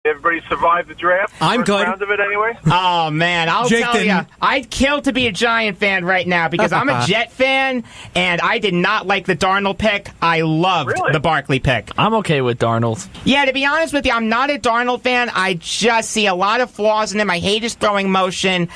Everybody survived the draft? I'm good. Round of it anyway? Oh, man, I'll tell you, I'd kill to be a Giant fan right now because I'm a Jet fan, and I did not like the Darnold pick. I loved the Barkley pick. I'm okay with Darnold. Yeah, to be honest with you, I'm not a Darnold fan. I just see a lot of flaws in him. I hate his throwing motion.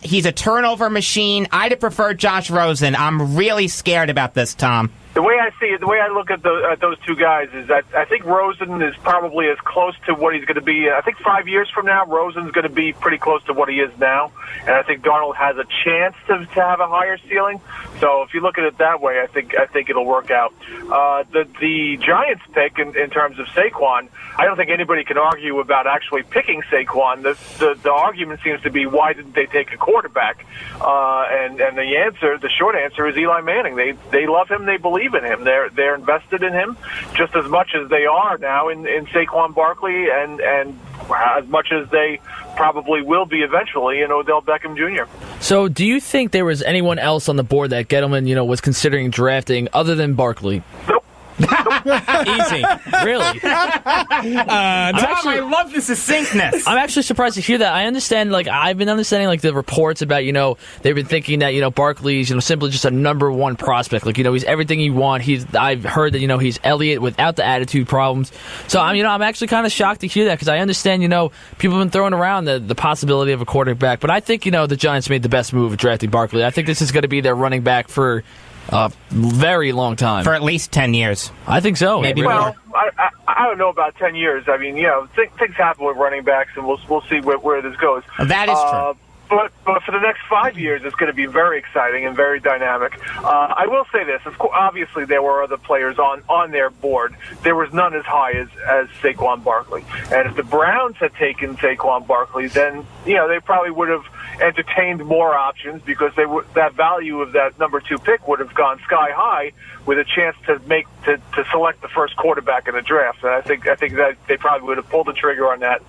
He's a turnover machine. I'd have preferred Josh Rosen. I'm really scared about this, Tom. The way I see it, the way I look at those two guys is that I think Rosen is probably as close to what he's going to be. I think 5 years from now, Rosen's going to be pretty close to what he is now. And I think Darnold has a chance to have a higher ceiling. So if you look at it that way, I think it'll work out. The Giants pick in terms of Saquon, I don't think anybody can argue about actually picking Saquon. The argument seems to be, why didn't they take a quarterback? And the short answer is Eli Manning. They love him. They believe in him. They're invested in him just as much as they are now in Saquon Barkley and as much as they probably will be eventually in Odell Beckham Jr. So do you think there was anyone else on the board that Gettleman, was considering drafting other than Barkley? Nope. Easy. Really? I love the succinctness. I'm actually surprised to hear that. I understand, I've been understanding, the reports about, they've been thinking that, Barkley's, simply just a number one prospect. He's everything you want. I've heard that, he's Elliott without the attitude problems. So, I'm actually kind of shocked to hear that because I understand, people have been throwing around the possibility of a quarterback. But I think, the Giants made the best move of drafting Barkley. I think this is going to be their running back for a very long time. For at least 10 years. I think so. Maybe more. I don't know about 10 years. I mean, things happen with running backs, and we'll see where this goes. That is true. But for the next 5 years, it's going to be very exciting and very dynamic. I will say this. Of course, obviously, there were other players on their board. There was none as high as Saquon Barkley. And if the Browns had taken Saquon Barkley, then, they probably would have entertained more options because that value of that number 2 pick would have gone sky high with a chance to select the first quarterback in the draft. And I think that they probably would have pulled the trigger on that,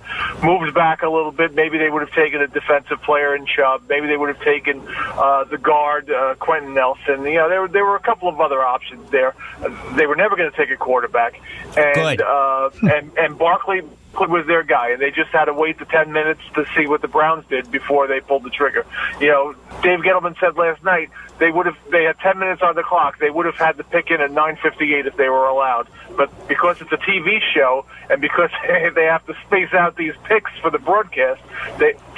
moved back a little bit. Maybe they would have taken a defensive player in Chubb. Maybe they would have taken the guard Quentin Nelson. There were a couple of other options there. They were never going to take a quarterback, and and Barkley was their guy, and they just had to wait the 10 minutes to see what the Browns did before they pulled the trigger. Dave Gettleman said last night they had 10 minutes on the clock. They would have had to pick in at 9:58 if they were allowed. But because it's a TV show and because they have to space out these picks for the broadcast,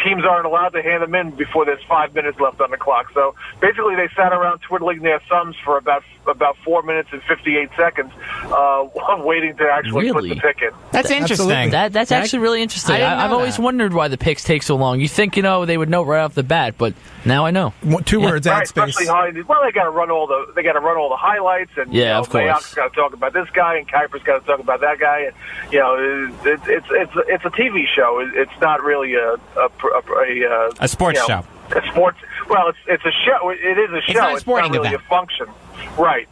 teams aren't allowed to hand them in before there's 5 minutes left on the clock. So basically they sat around twiddling their thumbs for about 4 minutes and 58 seconds waiting to actually put the pick in. That's interesting. That's actually really interesting. I've always wondered why the picks take so long. You think, they would know right off the bat, but now I know. 2 words, ad space. They got to run all the highlights, and of course. Valk's got to talk about this guy, and Kuiper's got to talk about that guy, and it's a TV show. It's not really a sports show. A sports. Well, it's a show. It is a show. It's not a sporting really event. A function. Right.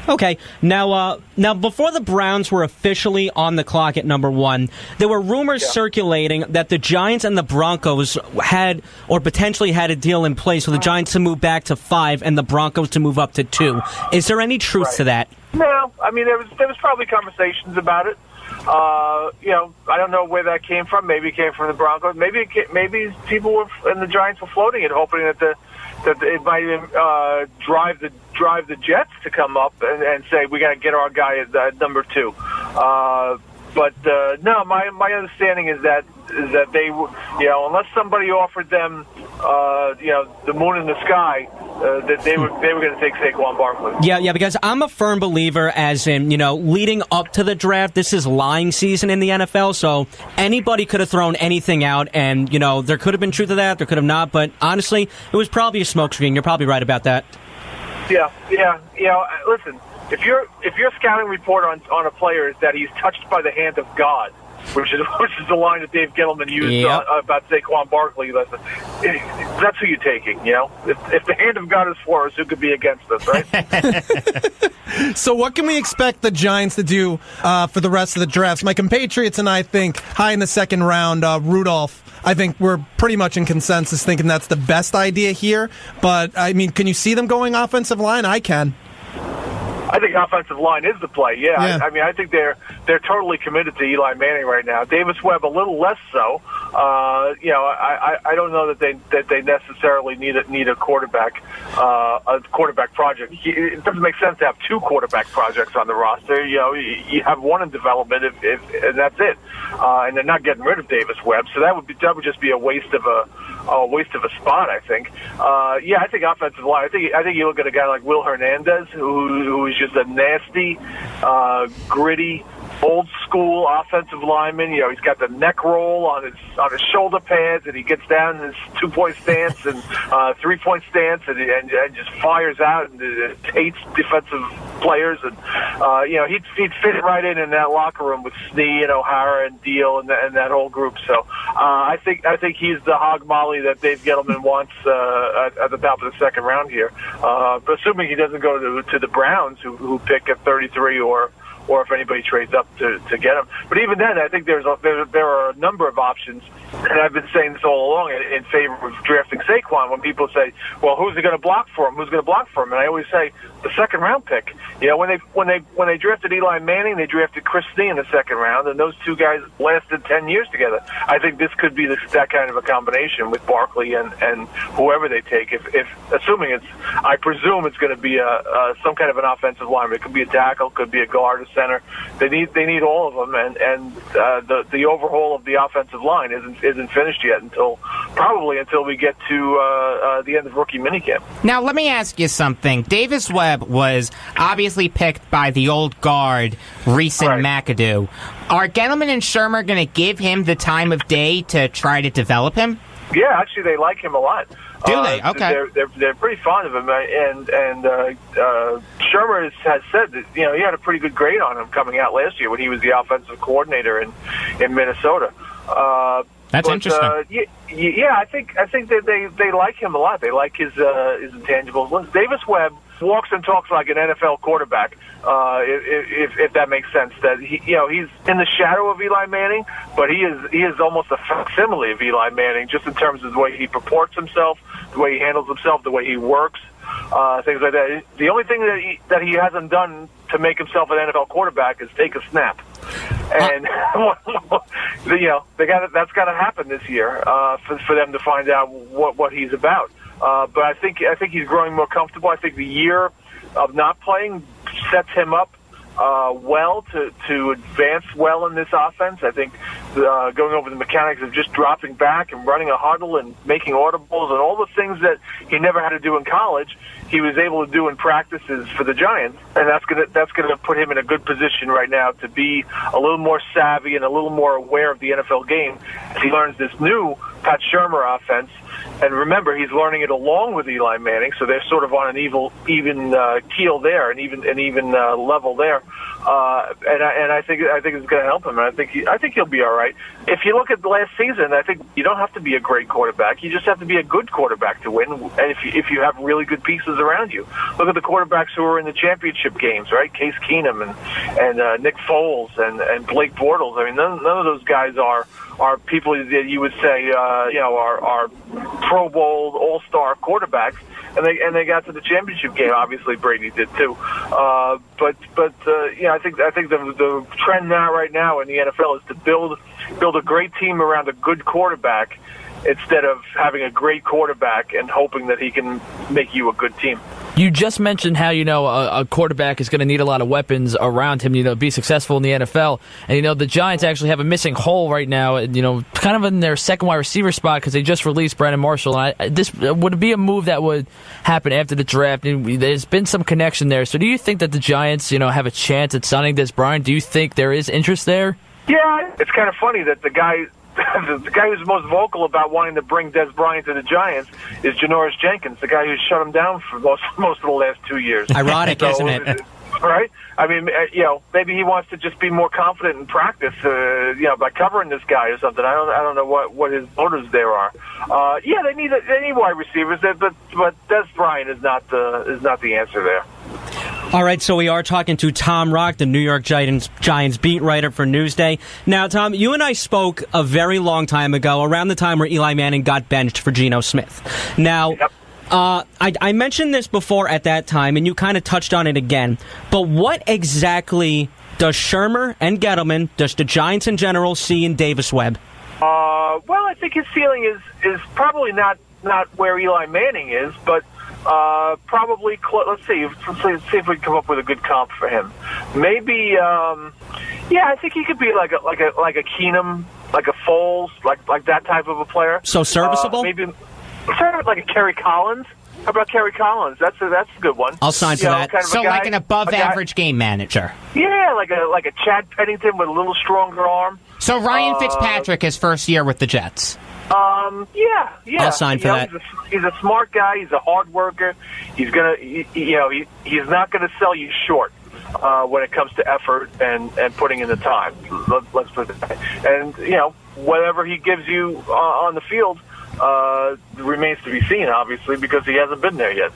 Okay, now before the Browns were officially on the clock at number 1, there were rumors circulating that the Giants and the Broncos had or potentially had a deal in place for the Giants to move back to 5 and the Broncos to move up to 2. Is there any truth to that? No, I mean there was probably conversations about it. I don't know where that came from. Maybe it came from the Broncos. Maybe people in the Giants were floating it, hoping that it might drive the Jets to come up and say we got to get our guy at number 2. But no, my understanding is that they, unless somebody offered them, the moon in the sky, that they were going to take Saquon Barkley. Yeah, because I'm a firm believer, as in, leading up to the draft, this is lying season in the NFL, so anybody could have thrown anything out, and, there could have been truth to that, there could have not, but honestly, it was probably a smokescreen. You're probably right about that. Yeah. Listen, if your scouting report on a player is that he's touched by the hand of God, which is the line that Dave Gettleman used about Saquon Barkley. That's who you're taking, If the hand of God is for us, who could be against us, right? So what can we expect the Giants to do for the rest of the drafts? My compatriots and I think high in the second round, Rudolph. I think we're pretty much in consensus thinking that's the best idea here. But, I mean, can you see them going offensive line? I can. I think offensive line is the play. Yeah. I mean, I think they're totally committed to Eli Manning right now. Davis Webb a little less so. I don't know that they necessarily need a quarterback project. It doesn't make sense to have two quarterback projects on the roster. You have one in development, and that's it. And they're not getting rid of Davis Webb, so that would just be a waste of a spot, I think. I think offensive line. I think you look at a guy like Will Hernandez, who is just a nasty, gritty, old school offensive lineman. He's got the neck roll on his shoulder pads, and he gets down in his 2-point stance and 3-point stance, and just fires out and hates defensive players. And he'd fit right in that locker room with Snee and O'Hara and Deal and that whole group. So I think he's the hog molly that Dave Gettleman wants at the top of the second round here. But assuming he doesn't go to the Browns, who pick at 33 or if anybody trades up to get him. But even then, I think there are a number of options, and I've been saying this all along in favor of drafting Saquon. When people say, "Well, who's going to block for him? Who's going to block for him?" And I always say, the second round pick. When they drafted Eli Manning, they drafted Chris Snee in the second round, and those two guys lasted 10 years together. I think this could be that kind of a combination with Barkley and whoever they take. If assuming I presume it's going to be some kind of an offensive lineman. It could be a tackle, could be a guard, a center. They need all of them, and the overhaul of the offensive line isn't finished yet until we get to the end of rookie minicamp. Now let me ask you something. Davis Webb was obviously picked by the old guard, Reese and McAdoo. Are Gettleman and Shermer going to give him the time of day to try to develop him? Yeah, actually, they like him a lot. Do they? Okay. They're pretty fond of him, and Shermer has said that he had a pretty good grade on him coming out last year when he was the offensive coordinator in Minnesota. That's interesting. I think that they like him a lot. They like his intangibles. Davis Webb walks and talks like an NFL quarterback, if that makes sense. That he's in the shadow of Eli Manning, but he is almost a facsimile of Eli Manning, just in terms of the way he purports himself, the way he handles himself, the way he works, things like that. The only thing that he hasn't done to make himself an NFL quarterback is take a snap. And that's got to happen this year for them to find out what he's about. But I think he's growing more comfortable. I think the year of not playing sets him up well to advance well in this offense. I think going over the mechanics of just dropping back and running a huddle and making audibles and all the things that he never had to do in college, he was able to do in practices for the Giants, and that's gonna put him in a good position right now to be a little more savvy and a little more aware of the NFL game as he learns this new Pat Shermer offense. And remember, he's learning it along with Eli Manning, so they're sort of on an even keel there, an even level there. And I think it's going to help him. And I think he'll be all right. If you look at the last season, I think you don't have to be a great quarterback. You just have to be a good quarterback to win. And if you have really good pieces around you, look at the quarterbacks who are in the championship games, right? Case Keenum and Nick Foles and Blake Bortles. I mean, none of those guys are people that you would say are Pro Bowl All-Star quarterbacks, and they got to the championship game. Obviously, Brady did too. But I think the trend now right now in the NFL is to build a great team around a good quarterback instead of having a great quarterback and hoping that he can make you a good team. You just mentioned how, a quarterback is going to need a lot of weapons around him, be successful in the NFL. And, the Giants actually have a missing hole right now, kind of in their second wide receiver spot because they just released Brandon Marshall. And this would be a move that would happen after the draft. There's been some connection there. So do you think that the Giants, have a chance at signing Des Bryant? Do you think there is interest there? Yeah, it's kind of funny that the guy who's most vocal about wanting to bring Des Bryant to the Giants is Janoris Jenkins, the guy who shut him down for most of the last 2 years. Ironic, isn't it? Right? I mean, maybe he wants to just be more confident in practice, by covering this guy or something. I don't know what his motives there are. They need wide receivers, but Des Bryant is not the answer there. All right, so we are talking to Tom Rock, the New York Giants beat writer for Newsday. Now, Tom, you and I spoke a very long time ago, around the time where Eli Manning got benched for Geno Smith. Now, I mentioned this before at that time, and you kind of touched on it again. But what exactly does Shermer and Gettleman, does the Giants in general, see in Davis Webb? Well, I think his ceiling is probably not where Eli Manning is, but probably let's see if we can come up with a good comp for him. Maybe, I think he could be like a Keenum, like a Foles, like that type of a player. So serviceable? Maybe sort of like a Kerry Collins. How about Kerry Collins? That's a good one. I'll sign for that. Kind of so like an above-average game manager. Yeah, like a Chad Pennington with a little stronger arm. So Ryan Fitzpatrick, his first year with the Jets. Yeah. I'll sign for that. He's a smart guy. He's a hard worker. He's he's not gonna sell you short when it comes to effort and putting in the time. Let's put it that way. And whatever he gives you on the field remains to be seen, obviously, because he hasn't been there yet.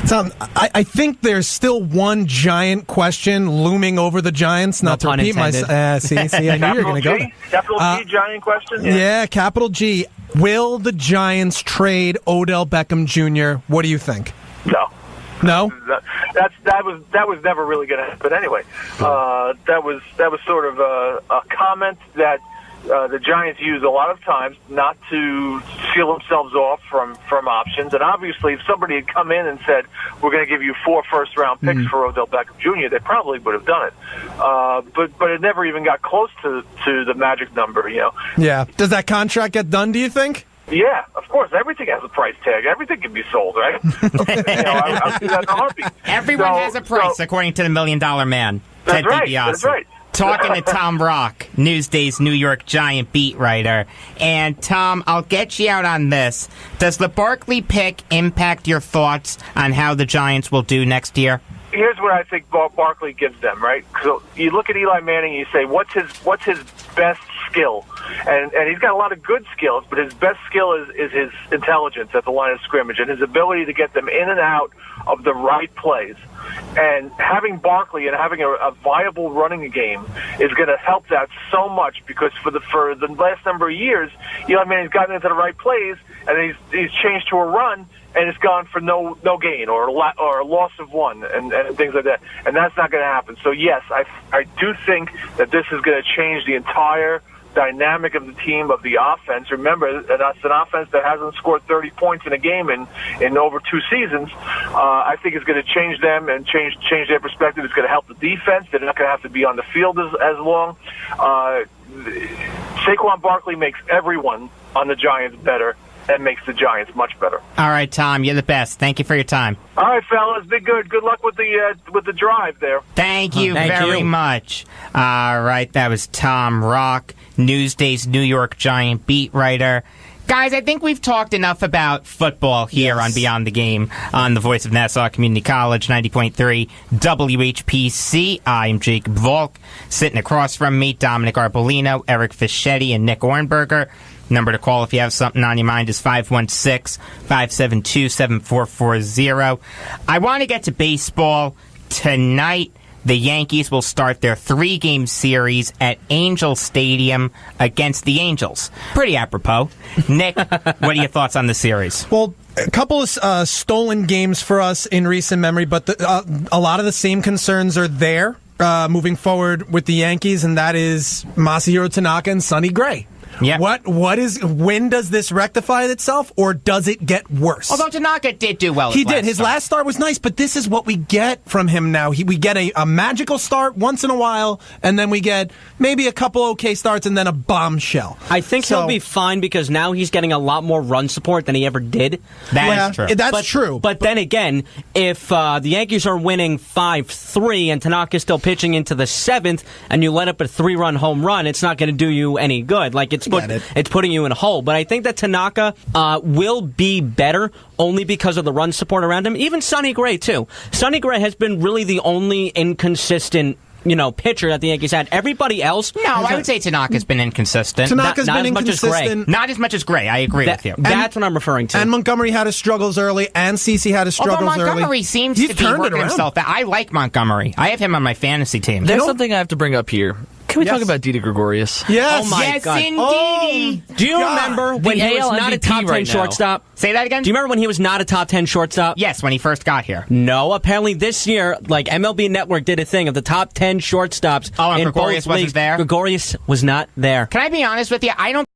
Tom, I think there's still one giant question looming over the Giants. Not to repeat myself. See, I knew you were going to go there. Capital G, giant question? Yeah, capital G. Will the Giants trade Odell Beckham Jr.? What do you think? No. No? That was never really going to happen anyway. That was sort of a comment that the Giants use a lot of times not to seal themselves off from options. And obviously, if somebody had come in and said, we're going to give you 4 first-round picks for Odell Beckham Jr., they probably would have done it. But it never even got close to the magic number, Yeah. Does that contract get done, do you think? Yeah, of course. Everything has a price tag. Everything can be sold, right? I'll do that in a heartbeat. Everyone has a price, according to the $1 Million Man, Ted DiBiase. That's right. Talking to Tom Rock, Newsday's New York Giant beat writer. And, Tom, I'll get you out on this. Does the Barkley pick impact your thoughts on how the Giants will do next year? Here's what I think Barkley gives them, right? So you look at Eli Manning and you say, what's his best skill? And he's got a lot of good skills, but his best skill is his intelligence at the line of scrimmage and his ability to get them in and out of the right plays. And having Barkley and having a viable running game is going to help that so much, because for the last number of years, Eli Manning's gotten into the right plays and he's changed to a run, and it's gone for no gain or a loss of one and things like that. And that's not going to happen. So, yes, I do think that this is going to change the entire dynamic of the team, of the offense. Remember, that's an offense that hasn't scored 30 points in a game in over 2 seasons. I think it's going to change them and change their perspective. It's going to help the defense. They're not going to have to be on the field as long. Saquon Barkley makes everyone on the Giants better and makes the Giants much better. All right, Tom, you're the best. Thank you for your time. All right, fellas, be good. Good luck with the drive there. Thank you very much. All right, that was Tom Rock, Newsday's New York Giant beat writer. Guys, I think we've talked enough about football here on Beyond the Game on the Voice of Nassau Community College, 90.3 WHPC. I'm Jacob Valk. Sitting across from me, Dominick Arbolino, Eric Fischetti, and Nick Ohrnberger. Number to call if you have something on your mind is 516-572-7440. I want to get to baseball. Tonight, the Yankees will start their 3-game series at Angel Stadium against the Angels. Pretty apropos. Nick, what are your thoughts on the series? Well, a couple of stolen games for us in recent memory, but a lot of the same concerns are there moving forward with the Yankees, and that is Masahiro Tanaka and Sonny Gray. Yeah. When does this rectify itself, or does it get worse? Although Tanaka did do well. He did. His last start was nice, but this is what we get from him now. We get a magical start once in a while, and then we get maybe a couple okay starts and then a bombshell. I think he'll be fine because now he's getting a lot more run support than he ever did. That's true. That's true. But then again, if the Yankees are winning 5-3 and Tanaka's still pitching into the 7th, and you let up a 3-run home run, it's not going to do you any good. Like it's putting you in a hole. But I think that Tanaka will be better only because of the run support around him. Even Sonny Gray, too. Sonny Gray has been really the only inconsistent pitcher that the Yankees had. Everybody else... No, I would say Tanaka's been inconsistent. Tanaka's been inconsistent. Not as much as Gray. I agree with you. That's what I'm referring to. And Montgomery had his struggles early, and CeCe had his struggles early. Although Montgomery seems to be working himself out. I like Montgomery. I have him on my fantasy team. There's something I have to bring up here. Can we talk about Didi Gregorius? Yes. Oh my Yes, God. indeed. Do you remember when he was AL not a MVP top 10 right now. shortstop? Say that again? Do you remember when he was not a top 10 shortstop? Yes, when he first got here. No, apparently this year, like MLB Network did a thing of the top 10 shortstops. Oh, and in Gregorius both wasn't leagues. there? Gregorius was not there. Can I be honest with you? I don't